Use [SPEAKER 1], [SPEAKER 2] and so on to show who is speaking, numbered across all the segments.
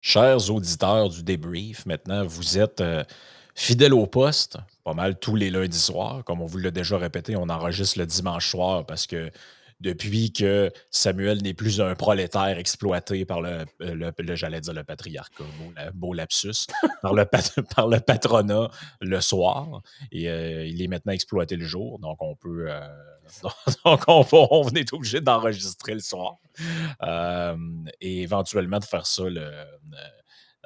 [SPEAKER 1] Chers auditeurs du débrief, maintenant, vous êtes fidèles au poste, pas mal tous les lundis soirs. Comme on vous l'a déjà répété, on enregistre le dimanche soir parce que depuis que Samuel n'est plus un prolétaire exploité par j'allais dire le patriarcat, beau lapsus, par par le patronat le soir, et il est maintenant exploité le jour, donc on peut... donc on est obligé d'enregistrer le soir. Et éventuellement de faire ça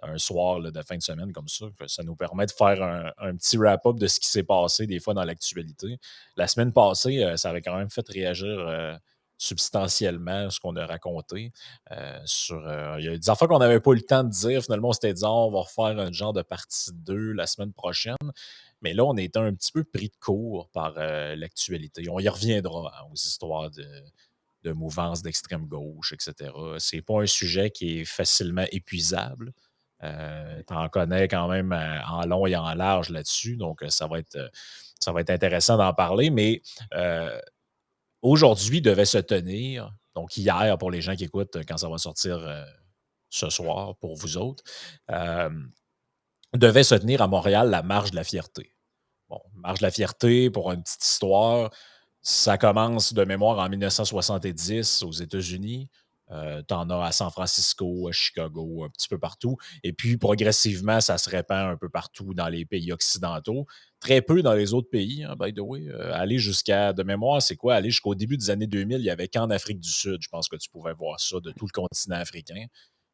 [SPEAKER 1] un soir là, de fin de semaine comme ça. Ça nous permet de faire un petit wrap-up de ce qui s'est passé des fois dans l'actualité. La semaine passée, ça avait quand même fait réagir substantiellement ce qu'on a raconté. Il y a des affaires qu'on n'avait pas eu le temps de dire. Finalement, on s'était dit, on va refaire un genre de partie 2 la semaine prochaine. Mais là, on était un petit peu pris de court par l'actualité. On y reviendra aux histoires de mouvance d'extrême gauche, etc. C'est pas un sujet qui est facilement épuisable. Tu en connais quand même en long et en large là-dessus, donc ça va être intéressant d'en parler. Mais aujourd'hui devait se tenir, donc hier pour les gens qui écoutent quand ça va sortir ce soir pour vous autres, devait se tenir à Montréal la Marche de la Fierté. Bon, Marche de la Fierté, pour une petite histoire, ça commence de mémoire en 1970 aux États-Unis. T'en as à San Francisco, à Chicago, un petit peu partout. Et puis, progressivement, ça se répand un peu partout dans les pays occidentaux. Très peu dans les autres pays, hein, by the way. Aller jusqu'à, de mémoire, c'est quoi? Aller jusqu'au début des années 2000, il n'y avait qu'en Afrique du Sud. Je pense que tu pouvais voir ça de tout le continent africain.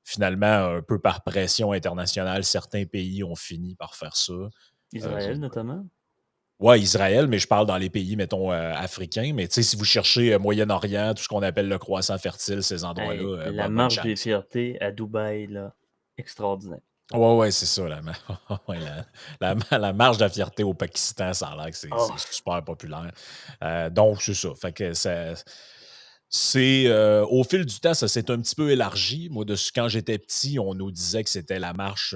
[SPEAKER 1] Finalement, un peu par pression internationale, certains pays ont fini par faire ça.
[SPEAKER 2] Israël, notamment.
[SPEAKER 1] Oui, Israël, mais je parle dans les pays, mettons, africains. Mais tu sais, si vous cherchez Moyen-Orient, tout ce qu'on appelle le croissant fertile, ces endroits-là,
[SPEAKER 2] la
[SPEAKER 1] bonne
[SPEAKER 2] marche des
[SPEAKER 1] chance.
[SPEAKER 2] fiertés à Dubaï, là, extraordinaire.
[SPEAKER 1] Oui, c'est ça. Ouais, la marche de la fierté au Pakistan, ça a l'air que c'est super populaire. Donc, c'est ça. Fait que au fil du temps, ça s'est un petit peu élargi. Moi, quand j'étais petit, on nous disait que c'était la marche,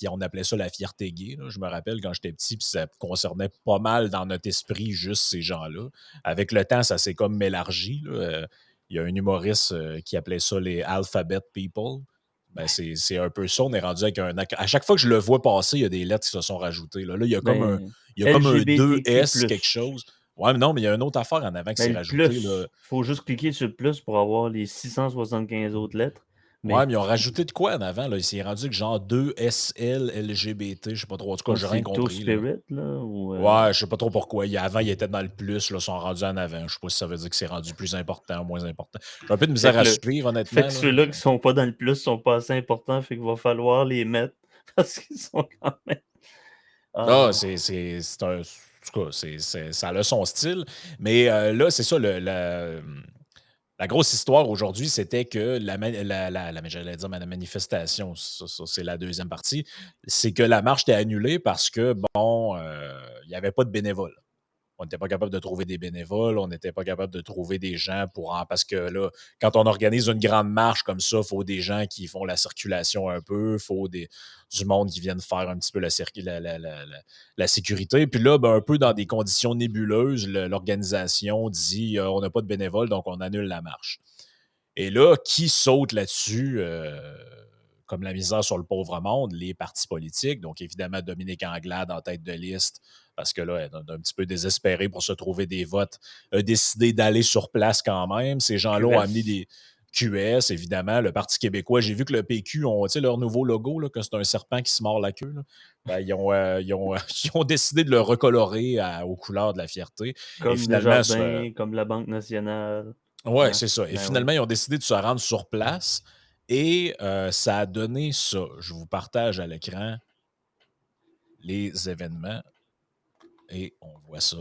[SPEAKER 1] on appelait ça la fierté gay. Là. Je me rappelle quand j'étais petit, puis ça concernait pas mal dans notre esprit juste ces gens-là. Avec le temps, ça s'est comme élargi. Il y a un humoriste qui appelait ça les alphabet people. Ben, c'est un peu ça. On est rendu avec à chaque fois que je le vois passer, il y a des lettres qui se sont rajoutées. Là, il y a comme un
[SPEAKER 2] LGBTQ+.
[SPEAKER 1] 2S, quelque chose. Ouais, mais non, mais il y a une autre affaire en avant qui s'est rajoutée.
[SPEAKER 2] Il faut juste cliquer sur le plus pour avoir les 675 autres lettres.
[SPEAKER 1] Ouais, mais ils ont rajouté de quoi en avant? Là? Il s'est rendu que genre 2SL, LGBT, je sais pas trop. En tout cas, j'ai rien compris.
[SPEAKER 2] Spirit, là? Ou,
[SPEAKER 1] ouais, je sais pas trop pourquoi. Avant, il était dans le plus, là, ils sont rendus en avant. Je sais pas si ça veut dire que c'est rendu plus important ou moins important. J'ai un peu de misère à suivre, honnêtement.
[SPEAKER 2] Fait que ceux-là qui sont pas dans le plus sont pas assez importants, fait qu'il va falloir les mettre parce qu'ils sont quand même...
[SPEAKER 1] c'est un... En tout cas, ça a son style. Mais là, c'est ça, la grosse histoire aujourd'hui, c'était que j'allais dire la manifestation, ça, c'est la deuxième partie, c'est que la marche était annulée parce que, bon, il n'y avait pas de bénévoles. On n'était pas capable de trouver des bénévoles, on n'était pas capable de trouver des gens parce que là, quand on organise une grande marche comme ça, il faut des gens qui font la circulation un peu, il faut du monde qui vienne faire un petit peu la sécurité. Puis là, ben, un peu dans des conditions nébuleuses, l'organisation dit on n'a pas de bénévoles, donc on annule la marche. Et là, qui saute là-dessus comme la misère sur le pauvre monde? Les partis politiques. Donc, évidemment, Dominique Anglade en tête de liste, parce que là, elle est un petit peu désespérée pour se trouver des votes, a décidé d'aller sur place quand même. Ces gens-là ont amené des QS, évidemment. Le Parti québécois, j'ai vu que le PQ ont leur nouveau logo, là, que c'est un serpent qui se mord la queue. Là. Ben, ils ont décidé de le recolorer aux couleurs de la fierté.
[SPEAKER 2] Comme
[SPEAKER 1] et finalement,
[SPEAKER 2] Desjardins, comme la Banque nationale.
[SPEAKER 1] Oui, c'est ça. Et finalement, ils ont décidé de se rendre sur place et ça a donné ça. Je vous partage à l'écran les événements et on voit ça.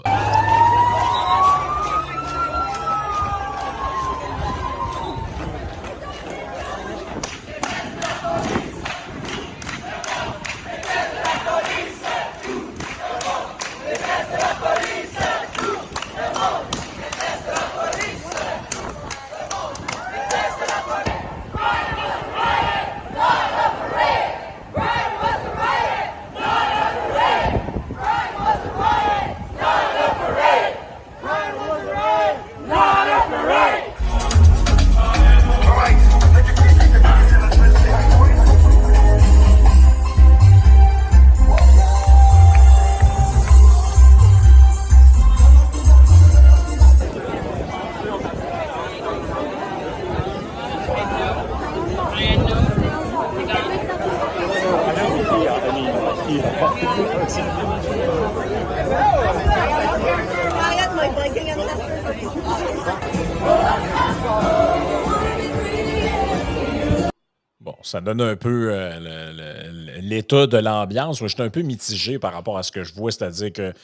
[SPEAKER 1] Bon, ça donne un peu l'état de l'ambiance. Moi, j'étais un peu mitigé par rapport à ce que je vois, c'est-à-dire que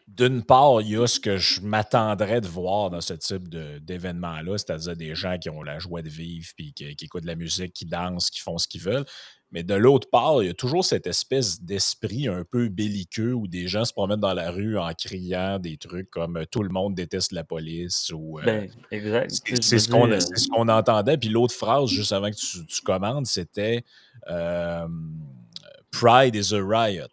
[SPEAKER 1] d'une part, il y a ce que je m'attendrais de voir dans ce type d'événement-là, c'est-à-dire des gens qui ont la joie de vivre, puis qui écoutent de la musique, qui dansent, qui font ce qu'ils veulent. Mais de l'autre part, il y a toujours cette espèce d'esprit un peu belliqueux où des gens se promènent dans la rue en criant des trucs comme tout le monde déteste la police ou
[SPEAKER 2] Ben, exact. Tu sais, je
[SPEAKER 1] c'est
[SPEAKER 2] veux dire,
[SPEAKER 1] ce qu'on entendait. Puis l'autre phrase, juste avant que tu commandes, c'était euh, Pride is a riot.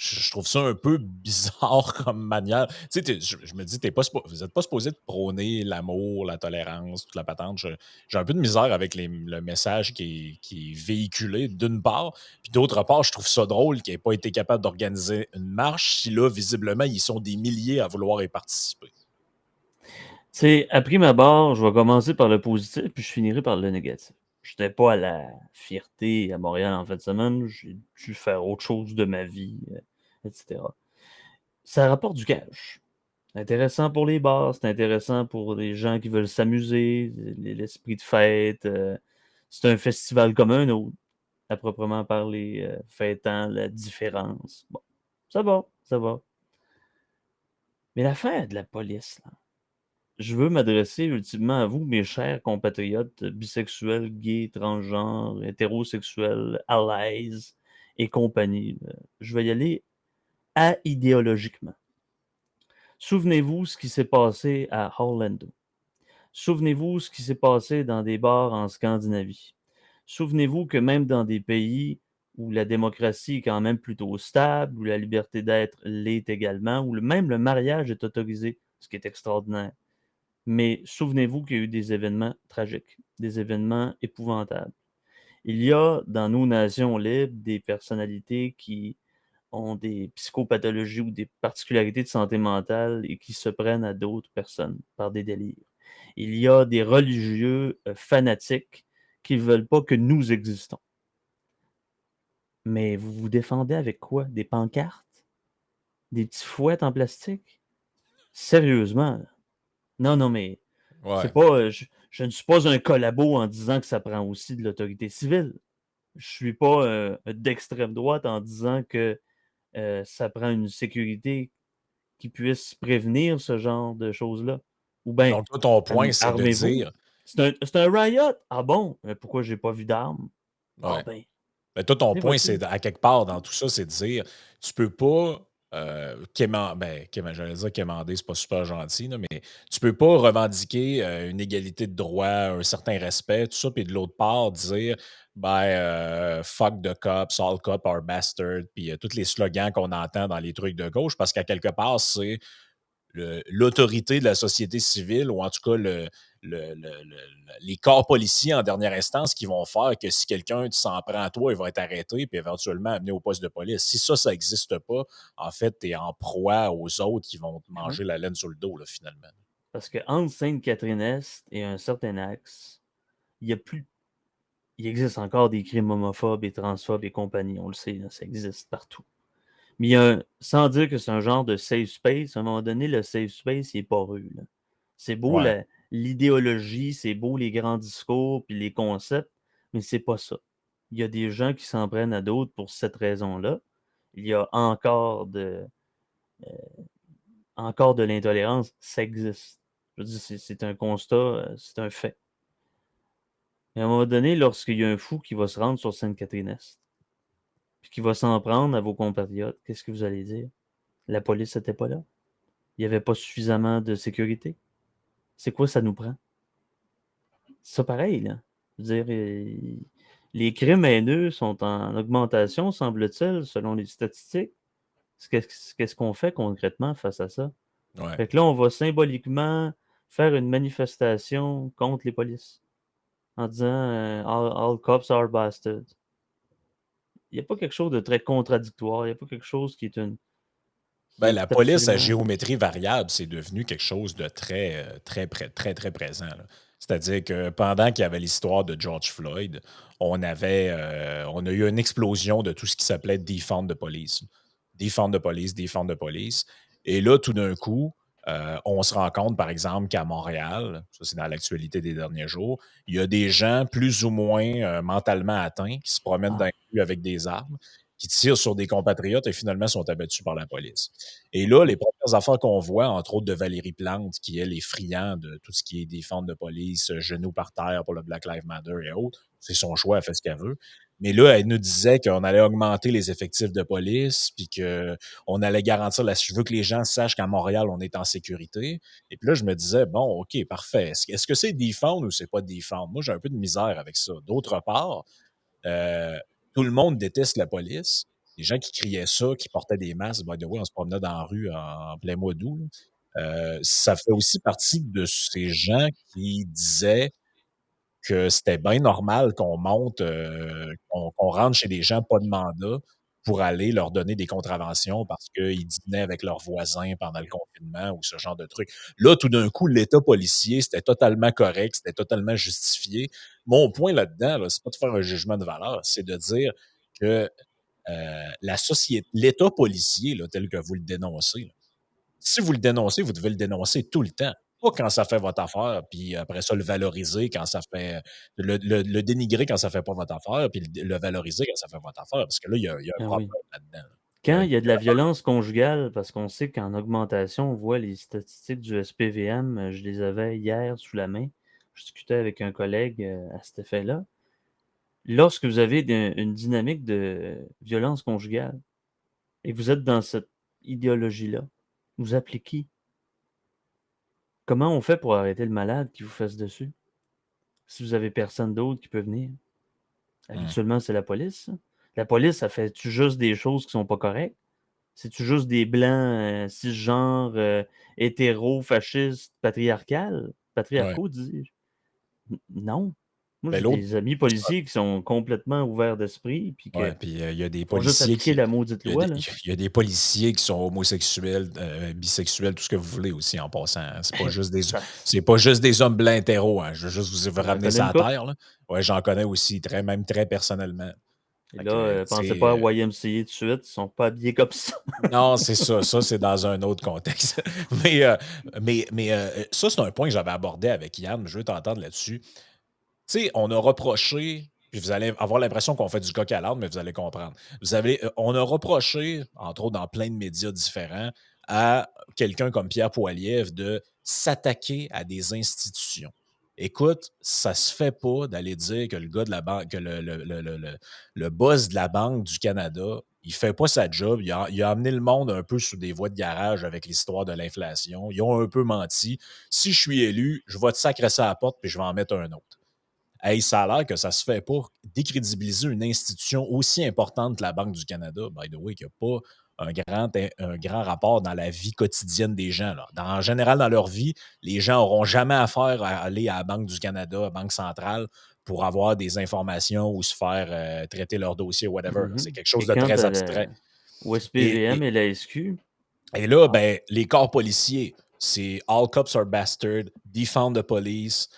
[SPEAKER 1] Je trouve ça un peu bizarre comme manière. Tu sais, je me dis, vous n'êtes pas supposé de prôner l'amour, la tolérance, toute la patente. J'ai un peu de misère avec le message qui est véhiculé, d'une part. Puis d'autre part, je trouve ça drôle qu'il n'ait pas été capable d'organiser une marche si là, visiblement, ils sont des milliers à vouloir y participer.
[SPEAKER 2] tu sais, à prime abord, je vais commencer par le positif, puis je finirai par le négatif. Je n'étais pas à la fierté à Montréal en fin de semaine. J'ai dû faire autre chose de ma vie, etc. Ça rapporte du cash. C'est intéressant pour les bars, c'est intéressant pour les gens qui veulent s'amuser, l'esprit de fête. C'est un festival comme un autre, à proprement parler, fêtant la différence. Bon, ça va, ça va. Mais l'affaire de la police, là, je veux m'adresser ultimement à vous, mes chers compatriotes bisexuels, gays, transgenres, hétérosexuels, allies et compagnie. Je vais y aller idéologiquement. Souvenez-vous ce qui s'est passé à Orlando. Souvenez-vous ce qui s'est passé dans des bars en Scandinavie. Souvenez-vous que même dans des pays où la démocratie est quand même plutôt stable, où la liberté d'être l'est également, où même le mariage est autorisé, ce qui est extraordinaire. Mais souvenez-vous qu'il y a eu des événements tragiques, des événements épouvantables. Il y a dans nos nations libres des personnalités qui ont des psychopathologies ou des particularités de santé mentale et qui se prennent à d'autres personnes par des délires. Il y a des religieux fanatiques qui ne veulent pas que nous existons. Mais vous vous défendez avec quoi? Des pancartes? Des petits fouettes en plastique? Sérieusement? Non, non, mais c'est
[SPEAKER 1] Ouais.
[SPEAKER 2] pas. Je ne suis pas un collabo en disant que ça prend aussi de l'autorité civile. Je suis pas d'extrême droite en disant que ça prend une sécurité qui puisse prévenir ce genre de choses-là. Ou bien,
[SPEAKER 1] Donc, toi, ton point, c'est de
[SPEAKER 2] armez-vous.
[SPEAKER 1] dire,
[SPEAKER 2] C'est un riot. Ah bon? Pourquoi j'ai pas vu d'armes? Ah
[SPEAKER 1] ouais.
[SPEAKER 2] ben,
[SPEAKER 1] Ben, toi, ton
[SPEAKER 2] c'est
[SPEAKER 1] point,
[SPEAKER 2] votre
[SPEAKER 1] c'est
[SPEAKER 2] vie.
[SPEAKER 1] à quelque part dans tout ça, c'est de dire tu peux pas j'allais dire quémander, c'est pas super gentil, là, mais tu peux pas revendiquer une égalité de droit, un certain respect, tout ça, puis de l'autre part, dire fuck the cops, all cops are bastards, puis tous les slogans qu'on entend dans les trucs de gauche, parce qu'à quelque part, c'est l'autorité de la société civile, ou en tout cas les corps policiers en dernière instance qui vont faire que si quelqu'un s'en prend à toi, il va être arrêté puis éventuellement amené au poste de police. Si ça n'existe pas, en fait, tu es en proie aux autres qui vont te
[SPEAKER 2] Ben oui.
[SPEAKER 1] manger la laine sur le dos, là, finalement.
[SPEAKER 2] Parce que entre Sainte-Catherine-Est et un certain axe, il y a plus. Il existe encore des crimes homophobes et transphobes et compagnie, on le sait, là, ça existe partout. Mais sans dire que c'est un genre de safe space, à un moment donné, le safe space, il est poreux, là. C'est beau
[SPEAKER 1] Ouais.
[SPEAKER 2] l'idéologie, c'est beau les grands discours puis les concepts, mais c'est pas ça. Il y a des gens qui s'en prennent à d'autres pour cette raison-là. Il y a encore de l'intolérance, ça existe. Je veux dire, c'est un constat, c'est un fait. Mais à un moment donné, lorsqu'il y a un fou qui va se rendre sur Sainte-Catherine-Est, puis qui va s'en prendre à vos compatriotes, qu'est-ce que vous allez dire? La police n'était pas là. Il n'y avait pas suffisamment de sécurité. C'est quoi ça nous prend? C'est ça pareil, là. Je veux dire, les crimes haineux sont en augmentation, semble-t-il, selon les statistiques. Qu'est-ce qu'on fait concrètement face à ça?
[SPEAKER 1] Ouais.
[SPEAKER 2] Fait que là, on va symboliquement faire une manifestation contre les polices en disant all cops are bastards. Il n'y a pas quelque chose de très contradictoire. Il n'y a pas quelque chose qui
[SPEAKER 1] Ben, la
[SPEAKER 2] est
[SPEAKER 1] police à
[SPEAKER 2] absolument.
[SPEAKER 1] géométrie variable, c'est devenu quelque chose de très présent, là. C'est-à-dire que pendant qu'il y avait l'histoire de George Floyd, on a eu une explosion de tout ce qui s'appelait defund the police. Defund the police, defund the police. Et là, tout d'un coup, On se rend compte, par exemple, qu'à Montréal, ça c'est dans l'actualité des derniers jours, il y a des gens plus ou moins mentalement atteints qui se promènent dans
[SPEAKER 2] Ah,
[SPEAKER 1] les rues avec des armes, qui tirent sur des compatriotes et finalement sont abattus par la police. Et là, les
[SPEAKER 2] oui.
[SPEAKER 1] premières affaires qu'on voit, entre autres de Valérie Plante, qui elle est friand de tout ce qui est défense de police, genoux par terre pour le Black Lives Matter et autres, c'est son choix, elle fait ce qu'elle veut. Mais là, elle nous disait qu'on allait augmenter les effectifs de police, puis qu'on allait garantir je veux que les gens sachent qu'à Montréal, on est en sécurité. Et puis là, je me disais, bon, OK, parfait. Est-ce que c'est défendre ou c'est pas défendre? Moi, j'ai un peu de misère avec ça. D'autre part, euh, tout le monde déteste la police. Les gens qui criaient ça, qui portaient des masques, by the way, on se promenait dans la rue en plein mois d'août, là. Ça fait aussi partie de ces gens qui disaient que c'était bien normal qu'on monte, qu'on rentre chez des gens pas de mandat pour aller leur donner des contraventions parce qu'ils dînaient avec leurs voisins pendant le confinement ou ce genre de truc. Là, tout d'un coup, l'État policier, c'était totalement correct, c'était totalement justifié. Mon point là-dedans, là, c'est pas de faire un jugement de valeur, c'est de dire que la société, l'État policier, là, tel que vous le dénoncez, là, si vous le dénoncez, vous devez le dénoncer tout le temps. Pas quand ça fait votre affaire, puis après ça, le valoriser quand ça fait. Le dénigrer quand ça fait pas votre affaire, puis le valoriser quand ça fait votre affaire. Parce que là, il y a un
[SPEAKER 2] Ah oui.
[SPEAKER 1] problème là-dedans, là. Il y a
[SPEAKER 2] Quand
[SPEAKER 1] un
[SPEAKER 2] il y a de la violence conjugale, parce qu'on sait qu'en augmentation, on voit les statistiques du SPVM, je les avais hier sous la main. Je discutais avec un collègue à cet effet-là. Lorsque vous avez une dynamique de violence conjugale et vous êtes dans cette idéologie-là, vous appelez qui? Comment on fait pour arrêter le malade qui vous fesse dessus? Si vous avez personne d'autre qui peut venir.
[SPEAKER 1] Mmh.
[SPEAKER 2] Habituellement, c'est la police, ça. La police, ça fait-tu juste des choses qui sont pas correctes? C'est-tu juste des blancs, cisgenres, hétéros, fascistes,
[SPEAKER 1] Ouais.
[SPEAKER 2] patriarcaux, dis-je? Non. Moi,
[SPEAKER 1] Ben,
[SPEAKER 2] j'ai
[SPEAKER 1] l'autre.
[SPEAKER 2] des amis policiers qui sont complètement ouverts d'esprit, puis
[SPEAKER 1] Ouais,
[SPEAKER 2] que
[SPEAKER 1] puis il y a des
[SPEAKER 2] font juste
[SPEAKER 1] policiers
[SPEAKER 2] appliquer
[SPEAKER 1] qui.
[SPEAKER 2] la maudite
[SPEAKER 1] Il y a
[SPEAKER 2] loi,
[SPEAKER 1] des,
[SPEAKER 2] là.
[SPEAKER 1] il y a des policiers qui sont homosexuels, bisexuels, tout ce que vous voulez aussi en passant, hein.
[SPEAKER 2] Ça
[SPEAKER 1] C'est pas juste des hommes blancs hétéros, hein. Je veux juste vous
[SPEAKER 2] j'en
[SPEAKER 1] ramener
[SPEAKER 2] connais
[SPEAKER 1] ça
[SPEAKER 2] une
[SPEAKER 1] à
[SPEAKER 2] couple.
[SPEAKER 1] terre, là. Ouais, j'en connais aussi, même très personnellement.
[SPEAKER 2] Et
[SPEAKER 1] Fait
[SPEAKER 2] là,
[SPEAKER 1] que, tu
[SPEAKER 2] pensez pas à
[SPEAKER 1] sais,
[SPEAKER 2] YMCA tout de suite, ils sont pas habillés comme ça.
[SPEAKER 1] non, c'est ça. Ça, c'est dans un autre contexte. Mais, ça, c'est un point que j'avais abordé avec Yann. Je veux t'entendre là-dessus. Tu sais, on a reproché, puis vous allez avoir l'impression qu'on fait du coq à l'âne, mais vous allez comprendre. On a reproché, entre autres dans plein de médias différents, à quelqu'un comme Pierre Poilievre de s'attaquer à des institutions. Écoute, ça se fait pas d'aller dire que le gars de la banque, que le boss de la Banque du Canada, il fait pas sa job. Il a amené le monde un peu sous des voies de garage avec l'histoire de l'inflation. Ils ont un peu menti. Si je suis élu, je vais te sacrer ça à la porte puis je vais en mettre un autre. Hey, ça a l'air que ça se fait pour décrédibiliser une institution aussi importante que la Banque du Canada, by the way, qui n'a pas un grand rapport dans la vie quotidienne des gens, là. En général, dans leur vie, les gens n'auront jamais affaire à aller à la Banque du Canada, à la Banque centrale, pour avoir des informations ou se faire traiter leur dossier, whatever, là. C'est
[SPEAKER 2] Mhm.
[SPEAKER 1] quelque chose
[SPEAKER 2] Et
[SPEAKER 1] de
[SPEAKER 2] quant
[SPEAKER 1] très
[SPEAKER 2] à
[SPEAKER 1] abstrait.
[SPEAKER 2] au
[SPEAKER 1] Et,
[SPEAKER 2] SPVM
[SPEAKER 1] et,
[SPEAKER 2] et la SQ,
[SPEAKER 1] et là,
[SPEAKER 2] ah,
[SPEAKER 1] ben, les corps policiers, c'est all cops are bastards, defund the police,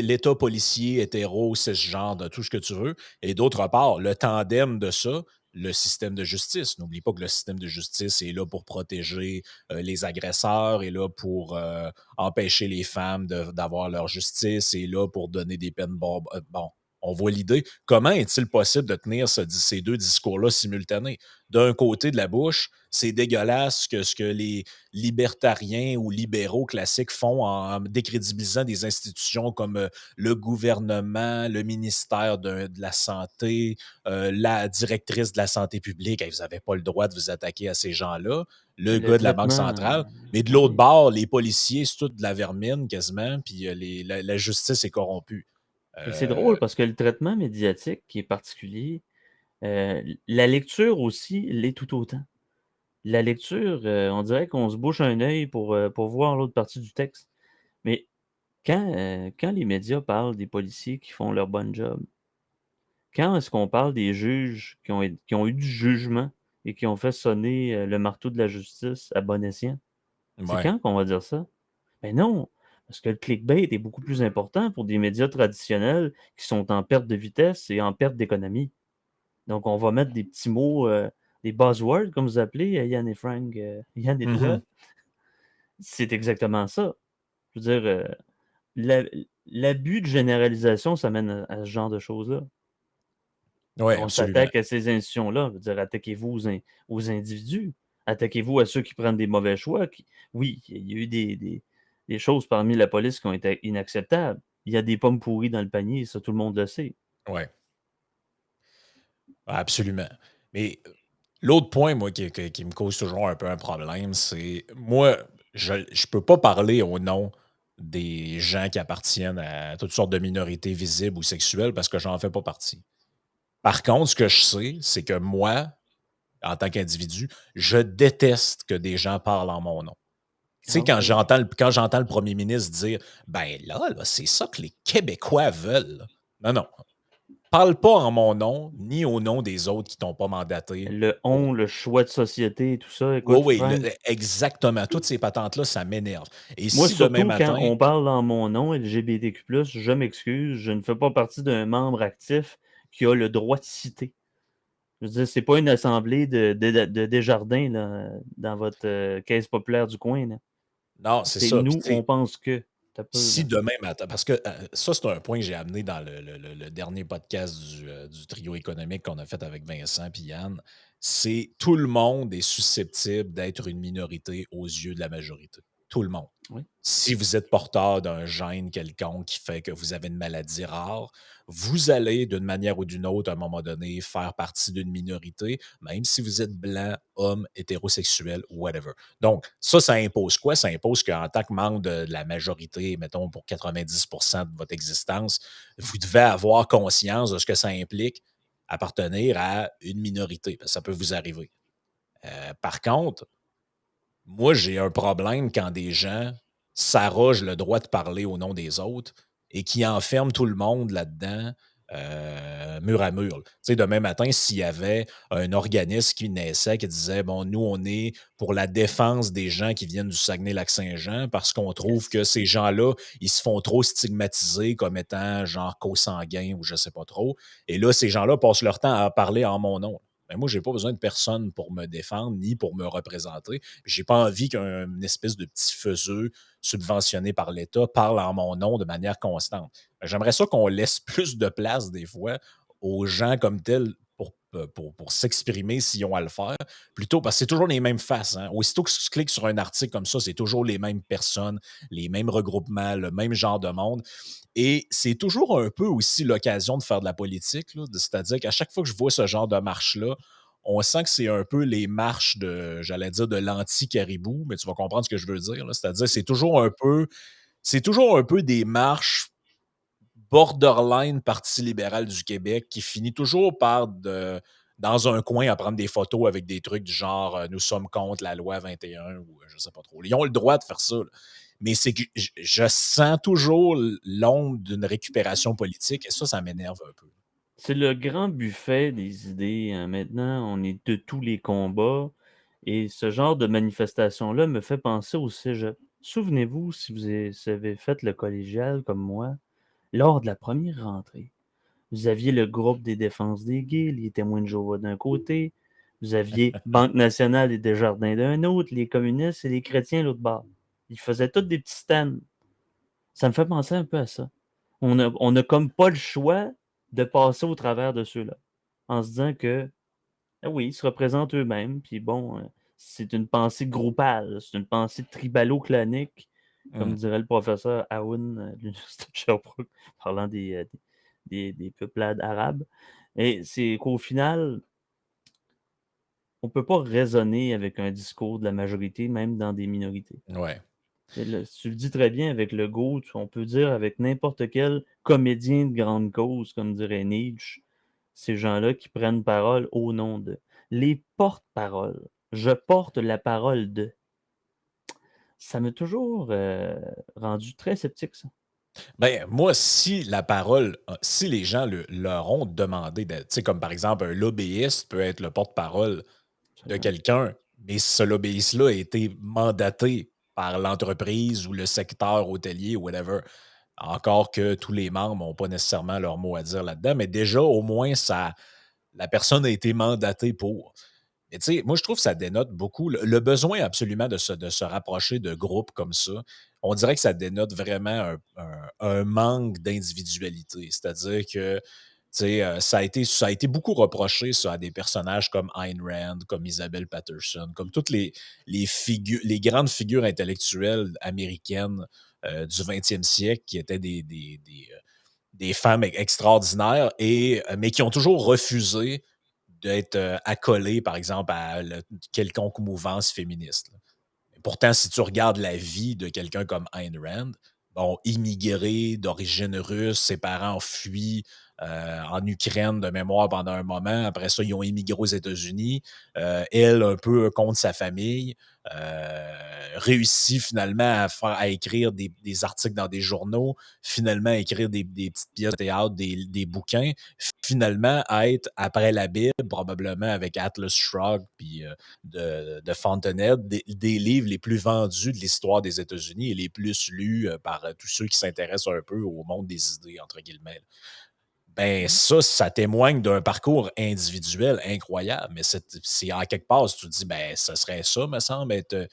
[SPEAKER 1] l'État policier hétéro, cisgenre, de tout ce que tu veux. Et d'autre part, le tandem de ça, le système de justice. N'oublie pas que le système de justice est là pour protéger les agresseurs, est là pour empêcher les femmes d'avoir leur justice, est là pour donner des peines bon, on voit l'idée. Comment est-il possible de tenir ces deux discours-là simultanés? D'un côté de la bouche, c'est dégueulasse ce que les libertariens ou libéraux classiques font en décrédibilisant des institutions comme le gouvernement, le ministère de la Santé, la directrice de la santé publique. Hey, vous n'avez pas le droit de vous attaquer à ces gens-là. Le
[SPEAKER 2] le
[SPEAKER 1] gars de la Banque
[SPEAKER 2] traitement,
[SPEAKER 1] centrale. Mais de
[SPEAKER 2] ben
[SPEAKER 1] l'autre
[SPEAKER 2] oui.
[SPEAKER 1] bord, les policiers, c'est toute de la vermine quasiment, puis la justice est corrompue.
[SPEAKER 2] Et c'est
[SPEAKER 1] Euh,
[SPEAKER 2] drôle parce que le traitement médiatique qui est particulier, la lecture aussi l'est tout autant. La lecture, on dirait qu'on se bouche un œil pour voir l'autre partie du texte. Mais quand les médias parlent des policiers qui font leur bonne job, quand est-ce qu'on parle des juges qui ont eu du jugement et qui ont fait sonner, le marteau de la justice à bon escient? C'est
[SPEAKER 1] ouais.
[SPEAKER 2] quand qu'on va dire ça? Ben non, parce que le clickbait est beaucoup plus important pour des médias traditionnels qui sont en perte de vitesse et en perte d'économie. Donc on va mettre des petits mots, des buzzwords comme vous appelez, Yann et Frank, Yann et toi.
[SPEAKER 1] Mhm.
[SPEAKER 2] C'est exactement ça. Je veux dire, l'a l'abus de généralisation, ça mène à ce genre de choses-là.
[SPEAKER 1] Oui,
[SPEAKER 2] On
[SPEAKER 1] absolument.
[SPEAKER 2] s'attaque à ces institutions-là. Je veux dire, attaquez-vous aux individus. Attaquez-vous à ceux qui prennent des mauvais choix. Oui, il y a eu des choses parmi la police qui ont été inacceptables. Il y a des pommes pourries dans le panier, ça, tout le monde le sait.
[SPEAKER 1] Oui, absolument. Mais l'autre point, moi, qui me cause toujours un peu un problème, c'est moi, je ne peux pas parler au nom des gens qui appartiennent à toutes sortes de minorités visibles ou sexuelles parce que j'en fais pas partie. Par contre, ce que je sais, c'est que moi, en tant qu'individu, je déteste que des gens parlent en mon nom. Tu sais,
[SPEAKER 2] Ah oui.
[SPEAKER 1] quand j'entends le premier ministre dire ben là, c'est ça que les Québécois veulent. Là. Non, non. Parle pas en mon nom, ni au nom des autres qui t'ont pas mandaté
[SPEAKER 2] Le
[SPEAKER 1] pour.
[SPEAKER 2] on, le choix de société, tout ça.
[SPEAKER 1] Oui,
[SPEAKER 2] Écoute,
[SPEAKER 1] oui,
[SPEAKER 2] Frank,
[SPEAKER 1] exactement. Toutes ces patentes-là, ça m'énerve. Et
[SPEAKER 2] moi,
[SPEAKER 1] si demain
[SPEAKER 2] surtout quand
[SPEAKER 1] matin,
[SPEAKER 2] on parle en mon nom, LGBTQ+, je m'excuse, je ne fais pas partie d'un membre actif qui a le droit de citer. Je veux dire, c'est pas une assemblée de Desjardins là, dans votre caisse populaire du coin. Là.
[SPEAKER 1] non, c'est
[SPEAKER 2] C'est
[SPEAKER 1] ça. Puis,
[SPEAKER 2] nous,
[SPEAKER 1] tu sais,
[SPEAKER 2] on pense que. T'as peu,
[SPEAKER 1] si
[SPEAKER 2] là.
[SPEAKER 1] demain matin, parce que ça, c'est un point que j'ai amené dans le dernier podcast du trio économique qu'on a fait avec Vincent et Yann, c'est tout le monde est susceptible d'être une minorité aux yeux de la majorité. Tout le monde.
[SPEAKER 2] Oui.
[SPEAKER 1] Si vous êtes porteur d'un gène quelconque qui fait que vous avez une maladie rare, vous allez, d'une manière ou d'une autre, à un moment donné, faire partie d'une minorité, même si vous êtes blanc, homme, hétérosexuel, whatever. Donc, ça impose quoi? Ça impose qu'en tant que membre de la majorité, mettons pour 90% de votre existence, vous devez avoir conscience de ce que ça implique appartenir à une minorité, parce que ça peut vous arriver. Par contre, moi, j'ai un problème quand des gens s'arrogent le droit de parler au nom des autres et qui enferment tout le monde là-dedans, mur à mur. Tu sais, demain matin, s'il y avait un organisme qui naissait, qui disait, bon, nous, on est pour la défense des gens qui viennent du Saguenay-Lac-Saint-Jean parce qu'on trouve
[SPEAKER 2] Yes.
[SPEAKER 1] que ces gens-là, ils se font trop stigmatiser comme étant genre co-sanguins ou je sais pas trop. Et là, ces gens-là passent leur temps à parler en mon nom. Ben moi, j'ai pas besoin de personne pour me défendre ni pour me représenter. J'ai pas envie qu'une espèce de petit faiseux subventionné par l'État parle en mon nom de manière constante. J'aimerais ça qu'on laisse plus de place des fois aux gens comme tels pour s'exprimer s'ils ont à le faire, plutôt parce que c'est toujours les mêmes faces. Hein. Aussitôt que tu cliques sur un article comme ça, c'est toujours les mêmes personnes, les mêmes regroupements, le même genre de monde. Et c'est toujours un peu aussi l'occasion de faire de la politique, là, c'est-à-dire qu'à chaque fois que je vois ce genre de marche-là, on sent que c'est un peu les marches de, j'allais dire, de l'anti-caribou, mais tu vas comprendre ce que je veux dire. Là. C'est-à-dire c'est toujours un peu des marches borderline Parti libéral du Québec qui finit toujours par dans un coin à prendre des photos avec des trucs du genre nous sommes contre la loi 21 ou je sais pas trop. Ils ont le droit de faire ça. Là. Mais c'est que je sens toujours l'ombre d'une récupération politique et ça m'énerve un peu.
[SPEAKER 2] C'est le grand buffet des idées. Hein. Maintenant, on est de tous les combats. Et ce genre de manifestation-là me fait penser au cégep. Souvenez-vous, si vous avez fait le collégial comme moi, lors de la première rentrée, vous aviez le groupe des défenses des gays, les témoins de Jéhovah d'un côté, vous aviez Banque nationale et Desjardins d'un autre, les communistes et les chrétiens de l'autre bord. Ils faisaient tous des petits stands. Ça me fait penser un peu à ça. On a comme pas le choix de passer au travers de ceux-là, en se disant que, ah oui, ils se représentent eux-mêmes, puis bon, c'est une pensée groupale, c'est une pensée tribalo-clanique, comme
[SPEAKER 1] Hum,
[SPEAKER 2] dirait le professeur Aoun de l'Université de Sherbrooke, parlant des peuplades arabes. Et c'est qu'au final, on ne peut pas raisonner avec un discours de la majorité, même dans des minorités.
[SPEAKER 1] ouais.
[SPEAKER 2] Tu le dis très bien avec le GOAT, on peut dire avec n'importe quel comédien de grande cause, comme dirait Nietzsche, ces gens-là qui prennent parole au nom de. Les porte-paroles. Je porte la parole de. Ça m'a toujours rendu très sceptique, ça.
[SPEAKER 1] Ben, moi, si la parole, si les gens leur ont demandé, tu sais, comme par exemple, un lobbyiste peut être le porte-parole de
[SPEAKER 2] Absolument.
[SPEAKER 1] quelqu'un, mais ce lobbyiste-là a été mandaté par l'entreprise ou le secteur hôtelier ou whatever. Encore que tous les membres n'ont pas nécessairement leur mot à dire là-dedans, mais déjà, au moins, ça, la personne a été mandatée pour. Mais tu sais, moi, je trouve que ça dénote beaucoup le besoin absolument de se rapprocher de groupes comme ça. On dirait que ça dénote vraiment un manque d'individualité. C'est-à-dire que, tu sais, ça a été beaucoup reproché ça, à des personnages comme Ayn Rand, comme Isabelle Patterson, comme toutes les grandes figures intellectuelles américaines du 20e siècle qui étaient des femmes extraordinaires, mais qui ont toujours refusé d'être accolées, par exemple, à quelconque mouvance féministe. Pourtant, si tu regardes la vie de quelqu'un comme Ayn Rand, bon, immigré d'origine russe, ses parents ont fui en Ukraine de mémoire pendant un moment. Après ça, ils ont immigré aux États-Unis. Elle, un peu contre sa famille, réussit finalement à écrire des articles dans des journaux, finalement à écrire des petites pièces de théâtre, des bouquins, finalement à être, après la Bible, probablement avec Atlas Shrugged, puis de Fountainhead, des livres les plus vendus de l'histoire des États-Unis et les plus lus par tous ceux qui s'intéressent un peu au monde des idées, entre guillemets. Ben
[SPEAKER 2] Mmh.
[SPEAKER 1] ça témoigne d'un parcours individuel incroyable, mais c'est en quelque part, si tu te dis, ben, ce serait ça, me semble, être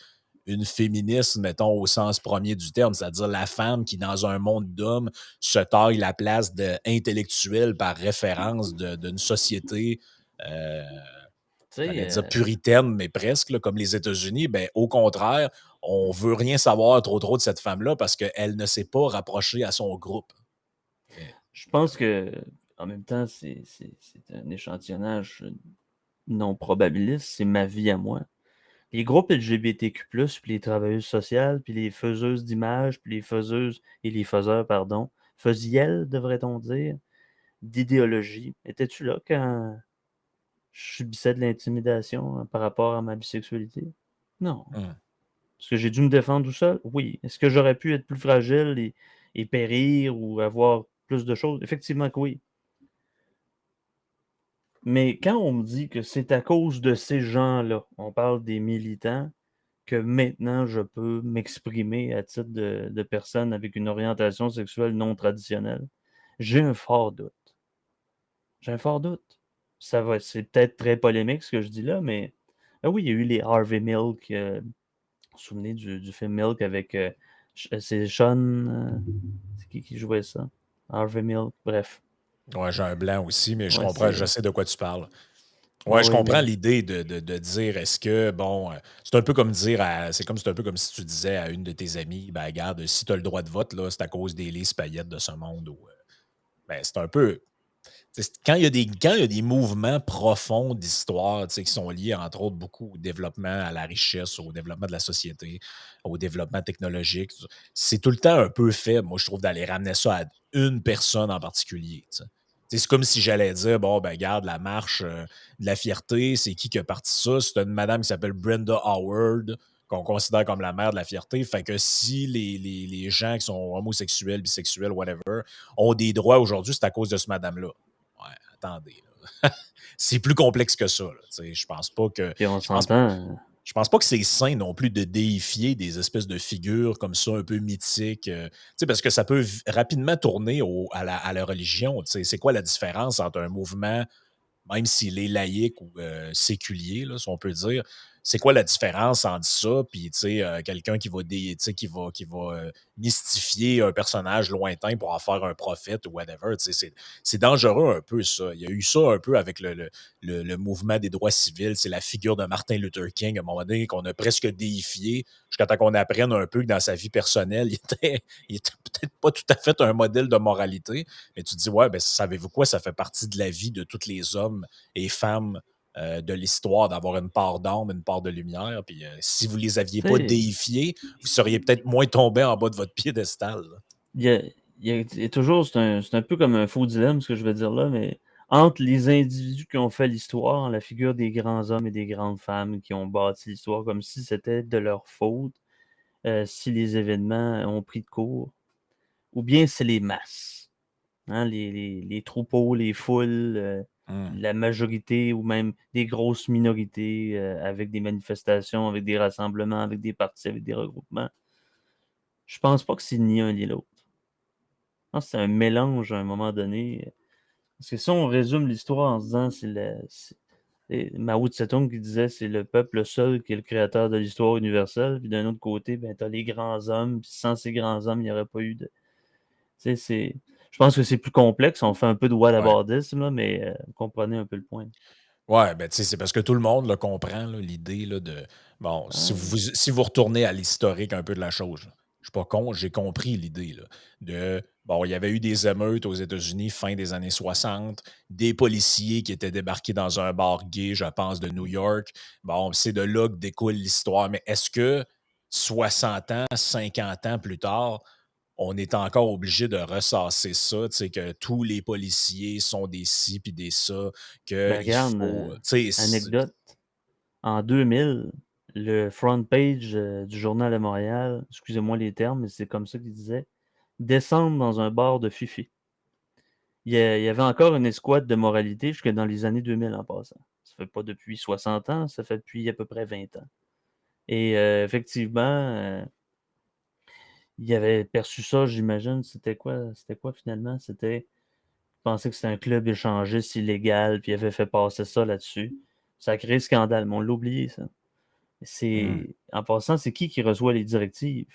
[SPEAKER 1] une féministe, mettons, au sens premier du terme, c'est-à-dire la femme qui, dans un monde d'hommes, se taille la place d'intellectuelle par référence d'une société euh,
[SPEAKER 2] Tu sais,
[SPEAKER 1] j'allais dire puritaine, mais presque, là, comme les États-Unis, ben, au contraire, on veut rien savoir trop de cette femme-là parce qu'elle ne s'est pas rapprochée à son groupe. Mais,
[SPEAKER 2] je pense que en même temps, c'est un échantillonnage, non probabiliste, c'est ma vie à moi. Les groupes LGBTQ+, puis les travailleuses sociales, puis les faiseuses d'images, puis les faiseuses et les faiseurs, pardon, faisaient, devrait-on dire, d'idéologie. Étais-tu là quand je subissais de l'intimidation par rapport à ma bisexualité? Non.
[SPEAKER 1] hum,
[SPEAKER 2] Est-ce que j'ai dû me défendre tout seul? Oui. Est-ce que j'aurais pu être plus fragile et périr ou avoir plus de choses? Effectivement que oui. Mais quand on me dit que c'est à cause de ces gens-là, on parle des militants, que maintenant je peux m'exprimer à titre de personne avec une orientation sexuelle non traditionnelle, j'ai un fort doute. J'ai un fort doute. C'est peut-être très polémique ce que je dis là, mais ah oui, il y a eu les Harvey Milk. Vous vous souvenez du film Milk avec c'est Sean. C'est qui jouait ça? Harvey Milk, bref.
[SPEAKER 1] ouais, j'ai un blanc aussi, mais je
[SPEAKER 2] Ouais,
[SPEAKER 1] comprends, je
[SPEAKER 2] c'est.
[SPEAKER 1] sais de quoi tu parles.
[SPEAKER 2] Ouais,
[SPEAKER 1] Ouais, je
[SPEAKER 2] oui,
[SPEAKER 1] comprends
[SPEAKER 2] mais.
[SPEAKER 1] l'idée de dire est-ce que, bon, c'est un peu comme si tu disais à une de tes amies, ben, regarde, si tu as le droit de vote, là, c'est à cause des Lise paillettes de ce monde. Ben, c'est un peu. Quand il y a des mouvements profonds d'histoire, qui sont liés, entre autres, beaucoup au développement, à la richesse, au développement de la société, au développement technologique, c'est tout le temps un peu faible, moi, je trouve, d'aller ramener ça à une personne en particulier. C'est comme si j'allais dire, bon, ben, regarde, la marche de la fierté, c'est qui a parti ça? C'est une madame qui s'appelle Brenda Howard, qu'on considère comme la mère de la fierté. Fait que si les gens qui sont homosexuels, bisexuels, whatever, ont des droits aujourd'hui, c'est à cause de ce madame-là. Ouais, attendez, là. C'est plus complexe que ça, là, tu sais.
[SPEAKER 2] Puis on
[SPEAKER 1] Je pense,
[SPEAKER 2] s'entend.
[SPEAKER 1] je pense pas que c'est sain non plus de déifier des espèces de figures comme ça, un peu mythiques. Tu sais, parce que ça peut rapidement tourner à la religion. Tu sais. C'est quoi la différence entre un mouvement même s'il est laïque ou séculier, là, si on peut dire. C'est quoi la différence entre ça puis quelqu'un qui va mystifier un personnage lointain pour en faire un prophète ou whatever. C'est dangereux un peu, ça. Il y a eu ça un peu avec le mouvement des droits civils. C'est la figure de Martin Luther King, à un moment donné, qu'on a presque déifié jusqu'à temps qu'on apprenne un peu que dans sa vie personnelle, il était peut-être pas tout à fait un modèle de moralité. Mais tu te dis, ouais, ben, savez-vous quoi? Ça fait partie de la vie de tous les hommes et femmes de l'histoire d'avoir une part d'âme, une part de lumière. Puis si vous les aviez
[SPEAKER 2] Tu
[SPEAKER 1] pas
[SPEAKER 2] sais,
[SPEAKER 1] déifiés, vous seriez peut-être moins tombé en bas de votre piédestal. Là.
[SPEAKER 2] il y a, il y a toujours, c'est un peu comme un faux dilemme, ce que je veux dire là, mais entre les individus qui ont fait l'histoire, la figure des grands hommes et des grandes femmes qui ont bâti l'histoire comme si c'était de leur faute, si les événements ont pris de court, ou bien c'est les masses, hein, les troupeaux, les foules,
[SPEAKER 1] Hum.
[SPEAKER 2] la majorité ou même des grosses minorités avec des manifestations, avec des rassemblements, avec des partis, avec des regroupements. Je pense pas que c'est ni un ni l'autre. Je pense que c'est un mélange à un moment donné. Parce que si on résume l'histoire en se disant Et Mao Tse-tung qui disait c'est le peuple seul qui est le créateur de l'histoire universelle. Puis d'un autre côté, ben, tu as les grands hommes. Puis sans ces grands hommes, il n'y aurait pas eu de. Tu sais, je pense que c'est plus complexe. On fait un peu de
[SPEAKER 1] Ouais.
[SPEAKER 2] whataboutisme, là, mais vous comprenez un peu le point.
[SPEAKER 1] Ouais, ben, tu sais, c'est parce que tout le monde le comprend, là, l'idée là, de. Bon,
[SPEAKER 2] Ah,
[SPEAKER 1] si vous retournez à l'historique un peu de la chose, là, je suis pas con, j'ai compris l'idée là, de. Bon, il y avait eu des émeutes aux États-Unis fin des années 60, des policiers qui étaient débarqués dans un bar gay, je pense, de New York. Bon, c'est de là que découle l'histoire. Mais est-ce que 60 ans, 50 ans plus tard, on est encore obligé de ressasser ça, tu sais, que tous les policiers sont des ci puis des ça,
[SPEAKER 2] ben
[SPEAKER 1] qu'il
[SPEAKER 2] regarde,
[SPEAKER 1] faut, tu sais,
[SPEAKER 2] anecdote. En 2000, le front page du Journal de Montréal, excusez-moi les termes, mais c'est comme ça qu'il disait, descendre dans un bar de Fifi. Il y avait encore une escouade de moralité jusque dans les années 2000 en passant. Ça fait pas depuis 60 ans, ça fait depuis à peu près 20 ans. Et effectivement, il avait perçu ça, j'imagine. C'était quoi finalement? Il pensait que c'était un club échangiste illégal, puis il avait fait passer ça là-dessus. Ça a créé scandale, mais on l'a oublié, ça.
[SPEAKER 1] mmh,
[SPEAKER 2] En passant, c'est qui reçoit les directives?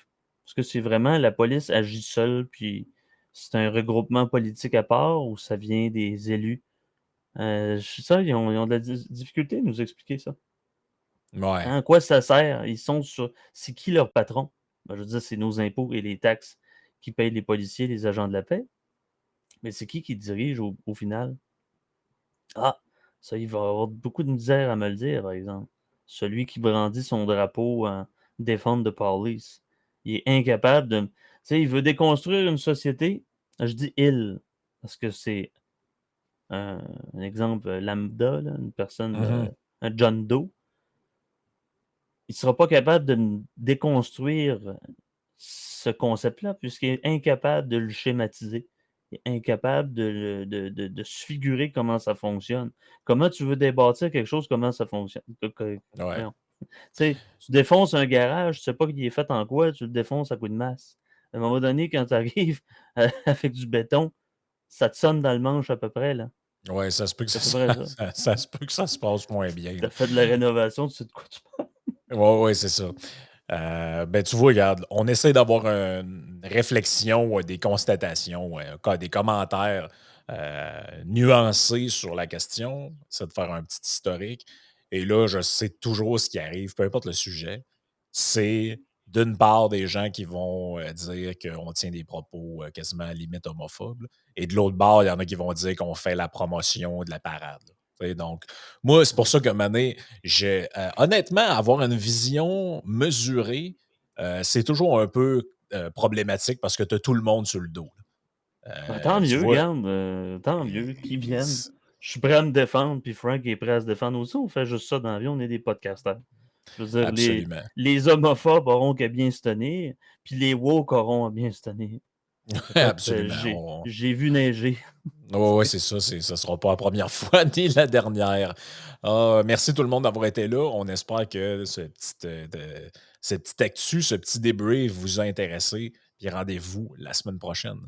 [SPEAKER 2] Est-ce que c'est vraiment la police agit seule, puis c'est un regroupement politique à part, ou ça vient des élus? Ça, ils ont de la difficulté à nous expliquer ça.
[SPEAKER 1] ouais,
[SPEAKER 2] Hein, à quoi ça sert? C'est qui leur patron? Ben, je veux dire, c'est nos impôts et les taxes qui payent les policiers, les agents de la paix. Mais c'est qui dirige au final? Ah, ça, il va avoir beaucoup de misère à me le dire, par exemple. Celui qui brandit son drapeau en défendre de police. Il est incapable de. Tu sais, il veut déconstruire une société. Je dis il, parce que c'est un exemple lambda, là, une personne,
[SPEAKER 1] mmh.
[SPEAKER 2] un John Doe. Il ne sera pas capable de déconstruire ce concept-là, puisqu'il est incapable de le schématiser. Il est incapable de se figurer comment ça fonctionne. Comment tu veux débâtir quelque chose, comment ça fonctionne?
[SPEAKER 1] Ouais.
[SPEAKER 2] Voyons. Tu sais, tu défonces un garage, tu sais pas qu'il est fait en quoi, tu le défonces à coups de masse. À un moment donné, quand tu arrives avec du béton, ça te sonne dans le manche à peu près, là.
[SPEAKER 1] Ouais, ça se peut que
[SPEAKER 2] C'est
[SPEAKER 1] ça
[SPEAKER 2] à peu près ça.
[SPEAKER 1] ça se peut que ça se passe moins bien,
[SPEAKER 2] Tu
[SPEAKER 1] là.
[SPEAKER 2] as fait de la rénovation, tu sais de quoi tu parles.
[SPEAKER 1] Ouais, ouais, c'est ça. Ben, tu vois, regarde, on essaie d'avoir une réflexion, des constatations, des commentaires nuancés sur la question. C'est de faire un petit historique. Et là, je sais toujours ce qui arrive, peu importe le sujet. C'est d'une part des gens qui vont dire qu'on tient des propos quasiment à limite homophobes. Et de l'autre bord, il y en a qui vont dire qu'on fait la promotion de la parade, là. Tu sais, donc, moi, c'est pour ça que Mané, honnêtement, avoir une vision mesurée, c'est toujours un peu, problématique parce que tu as tout le monde sur le dos, là.
[SPEAKER 2] Ben, tant
[SPEAKER 1] Tu
[SPEAKER 2] mieux,
[SPEAKER 1] vois?
[SPEAKER 2] regarde, tant mieux qu'ils
[SPEAKER 1] Et
[SPEAKER 2] viennent. Je suis prêt à me défendre, puis Frank est prêt à se défendre aussi. On fait juste ça dans la vie, on est des podcasters. Je veux dire,
[SPEAKER 1] absolument.
[SPEAKER 2] les homophobes auront qu'à bien se tenir, puis les woke auront à bien se tenir. Écoute,
[SPEAKER 1] Absolument. On
[SPEAKER 2] j'ai vu neiger.
[SPEAKER 1] ouais, ouais, c'est ça, ça sera pas la première fois ni la dernière. Ah, merci tout le monde d'avoir été là. On espère que cette petite actu, ce petit débrief vous a intéressé. Puis rendez-vous la semaine prochaine.